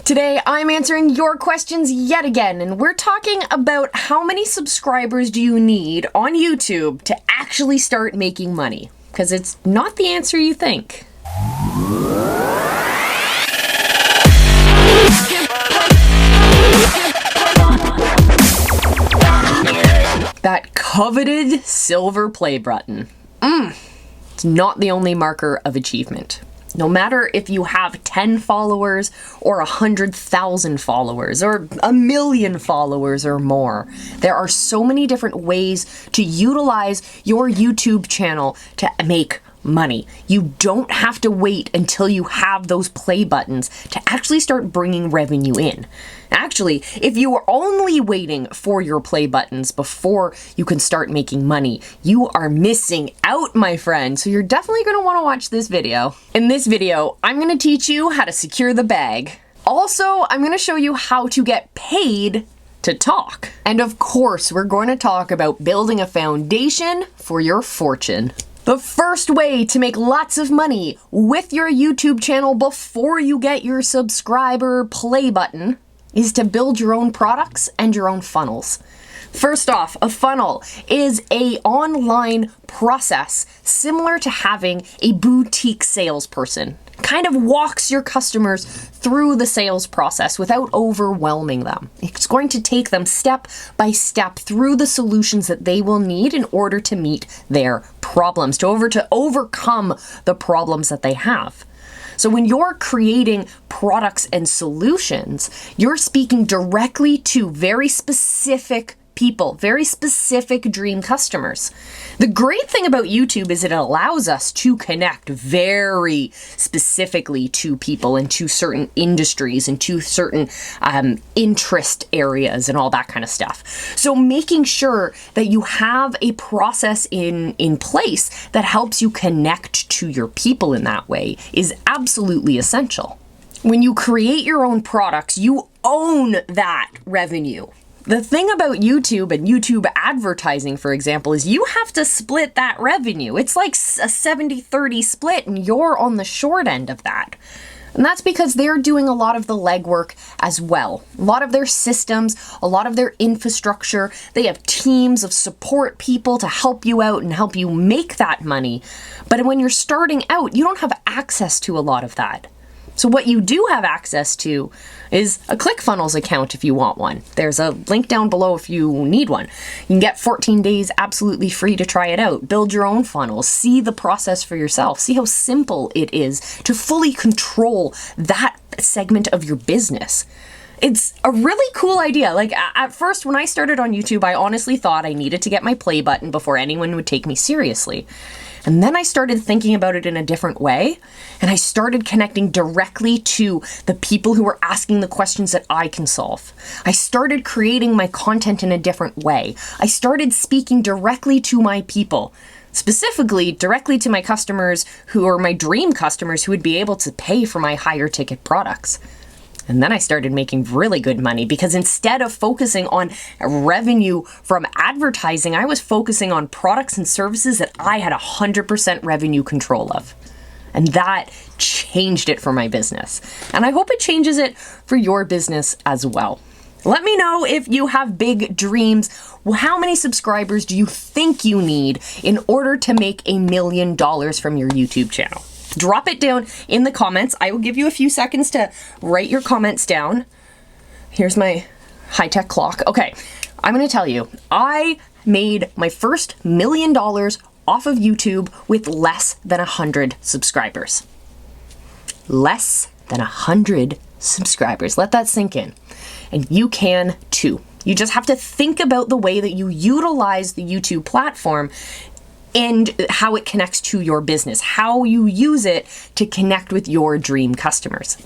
Today, I'm answering your questions yet again, and we're talking about how many subscribers do you need on YouTube to actually start making money? Because it's not the answer you think. That coveted silver play button. It's not the only marker of achievement. No matter if you have 10 followers or 100,000 followers or 1,000,000 followers or more, there are so many different ways to utilize your YouTube channel to make money. You don't have to wait until you have those play buttons to actually start bringing revenue in. Actually, if you are only waiting for your play buttons before you can start making money, you are missing out, my friend. So you're definitely going to want to watch this video. In this video, I'm going to teach you how to secure the bag. Also, I'm going to show you how to get paid to talk. And of course, we're going to talk about building a foundation for your fortune. The first way to make lots of money with your YouTube channel before you get your subscriber play button is to build your own products and your own funnels. First off, a funnel is an online process similar to having a boutique salesperson. Kind of walks your customers through the sales process without overwhelming them. It's going to take them step by step through the solutions that they will need in order to meet their problems, to overcome the problems that they have. So when you're creating products and solutions, you're speaking directly to very specific people, very specific dream customers. The great thing about YouTube is it allows us to connect very specifically to people and to certain industries and to certain interest areas and all that kind of stuff. So making sure that you have a process in place that helps you connect to your people in that way is absolutely essential. When you create your own products, you own that revenue. The thing about YouTube and YouTube advertising, for example, is you have to split that revenue. It's like a 70-30 split, and you're on the short end of that. And that's because they're doing a lot of the legwork as well. A lot of their systems, a lot of their infrastructure. They have teams of support people to help you out and help you make that money. But when you're starting out, you don't have access to a lot of that. So what you do have access to is a ClickFunnels account if you want one. There's a link down below if you need one. You can get 14 days absolutely free to try it out. Build your own funnels. See the process for yourself. See how simple it is to fully control that segment of your business. It's a really cool idea. Like at first when I started on YouTube, I honestly thought I needed to get my play button before anyone would take me seriously. And then I started thinking about it in a different way, and I started connecting directly to the people who were asking the questions that I can solve. I started creating my content in a different way. I started speaking directly to my people, specifically directly to my customers who are my dream customers who would be able to pay for my higher ticket products. And then I started making really good money because instead of focusing on revenue from advertising, I was focusing on products and services that I had 100% revenue control of. And that changed it for my business. And I hope it changes it for your business as well. Let me know if you have big dreams. How many subscribers do you think you need in order to make $1 million from your YouTube channel? Drop it down in the comments. I will give you a few seconds to write your comments down. Here's my high-tech clock. Okay, I'm going to tell you, I made my first $1 million off of YouTube with less than 100 subscribers. Less than 100 subscribers. Let that sink in. And you can too. You just have to think about the way that you utilize the YouTube platform and how it connects to your business, how you use it to connect with your dream customers.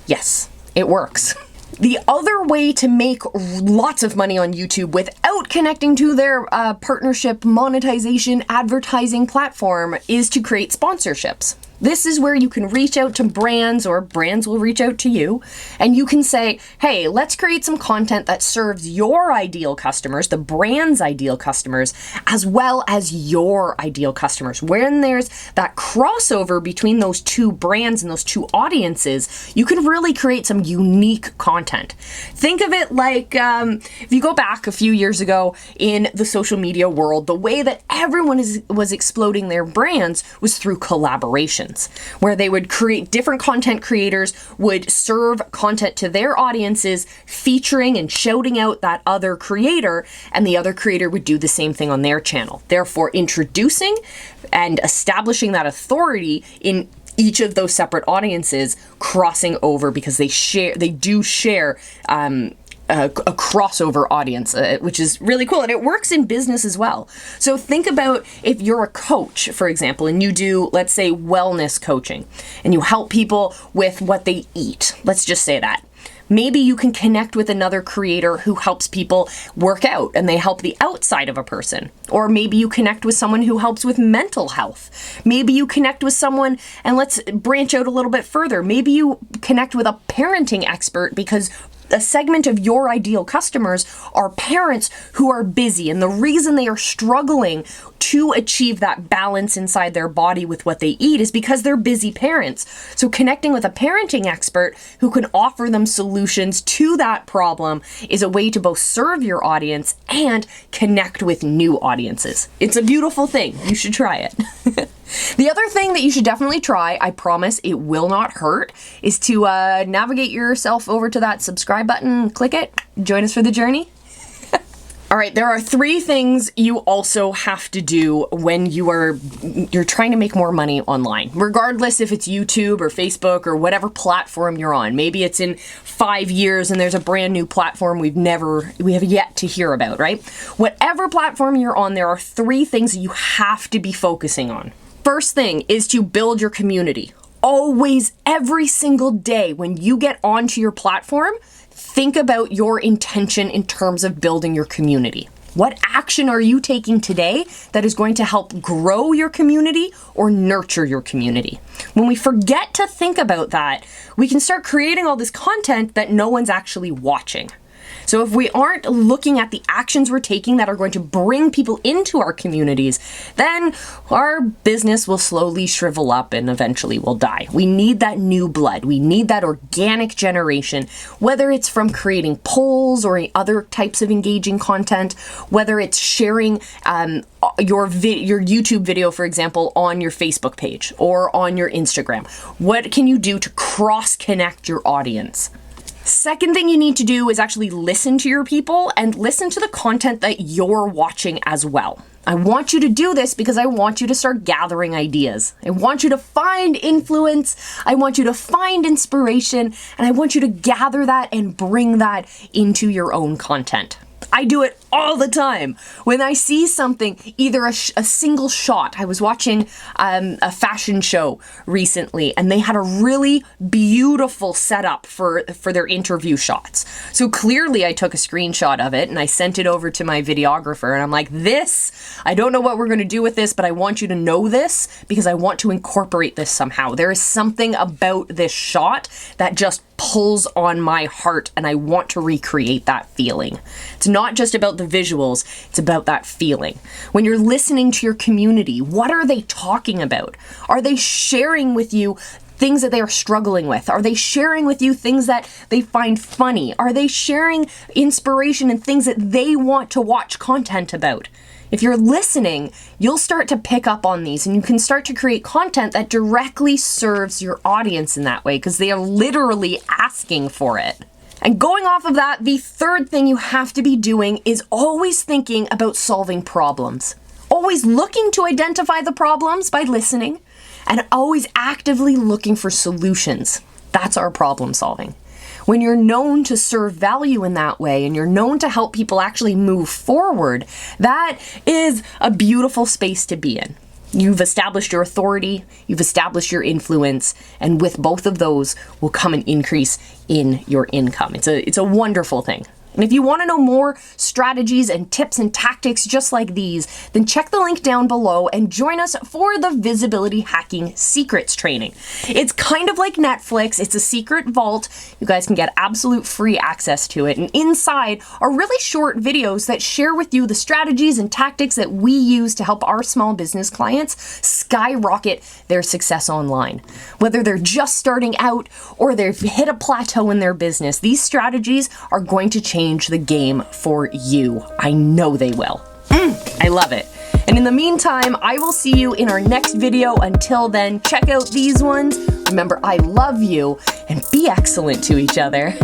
Yes, it works. The other way to make lots of money on YouTube without connecting to their partnership, monetization, advertising platform is to create sponsorships. This is where you can reach out to brands, or brands will reach out to you, and you can say, hey, let's create some content that serves your ideal customers, the brand's ideal customers, as well as your ideal customers. When there's that crossover between those two brands and those two audiences, you can really create some unique content. Think of it like, if you go back a few years ago in the social media world, the way that everyone was exploding their brands was through collaborations, where they would create, different content creators would serve content to their audiences, featuring and shouting out that other creator, and the other creator would do the same thing on their channel. Therefore, introducing and establishing that authority in each of those separate audiences, crossing over because they do share a crossover audience, which is really cool. And it works in business as well. So think about if you're a coach, for example, and you do, let's say, wellness coaching, and you help people with what they eat. Let's just say that. Maybe you can connect with another creator who helps people work out and they help the outside of a person. Or maybe you connect with someone who helps with mental health. Maybe you connect with someone, and let's branch out a little bit further. Maybe you connect with a parenting expert, because a segment of your ideal customers are parents who are busy, and the reason they are struggling to achieve that balance inside their body with what they eat is because they're busy parents. So connecting with a parenting expert who can offer them solutions to that problem is a way to both serve your audience and connect with new audiences. It's a beautiful thing. You should try it. The other thing that you should definitely try, I promise it will not hurt, is to navigate yourself over to that subscribe button, click it, join us for the journey. All right, there are 3 things you also have to do when you're trying to make more money online, regardless if it's YouTube or Facebook or whatever platform you're on. Maybe it's in 5 years and there's a brand new platform we have yet to hear about, right? Whatever platform you're on, there are 3 things that you have to be focusing on. First thing is to build your community. Always, every single day when you get onto your platform, think about your intention in terms of building your community. What action are you taking today that is going to help grow your community or nurture your community? When we forget to think about that, we can start creating all this content that no one's actually watching. So if we aren't looking at the actions we're taking that are going to bring people into our communities, then our business will slowly shrivel up and eventually will die. We need that new blood. We need that organic generation, whether it's from creating polls or other types of engaging content, whether it's sharing your YouTube video, for example, on your Facebook page or on your Instagram. What can you do to cross-connect your audience? Second thing you need to do is actually listen to your people and listen to the content that you're watching as well. I want you to do this because I want you to start gathering ideas. I want you to find influence. I want you to find inspiration, and I want you to gather that and bring that into your own content. I do it all the time. When I see something, either a single shot. I was watching a fashion show recently, and they had a really beautiful setup for their interview shots. So clearly I took a screenshot of it and I sent it over to my videographer, and I'm like, I don't know what we're going to do with this, but I want you to know this because I want to incorporate this somehow. There is something about this shot that just pulls on my heart, and I want to recreate that feeling. It's not just about the visuals, it's about that feeling. When you're listening to your community, what are they talking about? Are they sharing with you things that they are struggling with? Are they sharing with you things that they find funny? Are they sharing inspiration and things that they want to watch content about? If you're listening, you'll start to pick up on these, and you can start to create content that directly serves your audience in that way because they are literally asking for it. And going off of that, the third thing you have to be doing is always thinking about solving problems. Always looking to identify the problems by listening, and always actively looking for solutions. That's our problem solving. When you're known to serve value in that way, and you're known to help people actually move forward, that is a beautiful space to be in. You've established your authority, you've established your influence, and with both of those will come an increase in your income. It's a wonderful thing. And if you want to know more strategies and tips and tactics just like these, then check the link down below and join us for the Visibility Hacking Secrets training. It's kind of like Netflix. It's a secret vault. You guys can get absolute free access to it. And inside are really short videos that share with you the strategies and tactics that we use to help our small business clients skyrocket their success online. Whether they're just starting out or they've hit a plateau in their business, these strategies are going to change the game for you. I know they will. I love it. And in the meantime, I will see you in our next video. Until then, check out these ones. Remember, I love you, and be excellent to each other.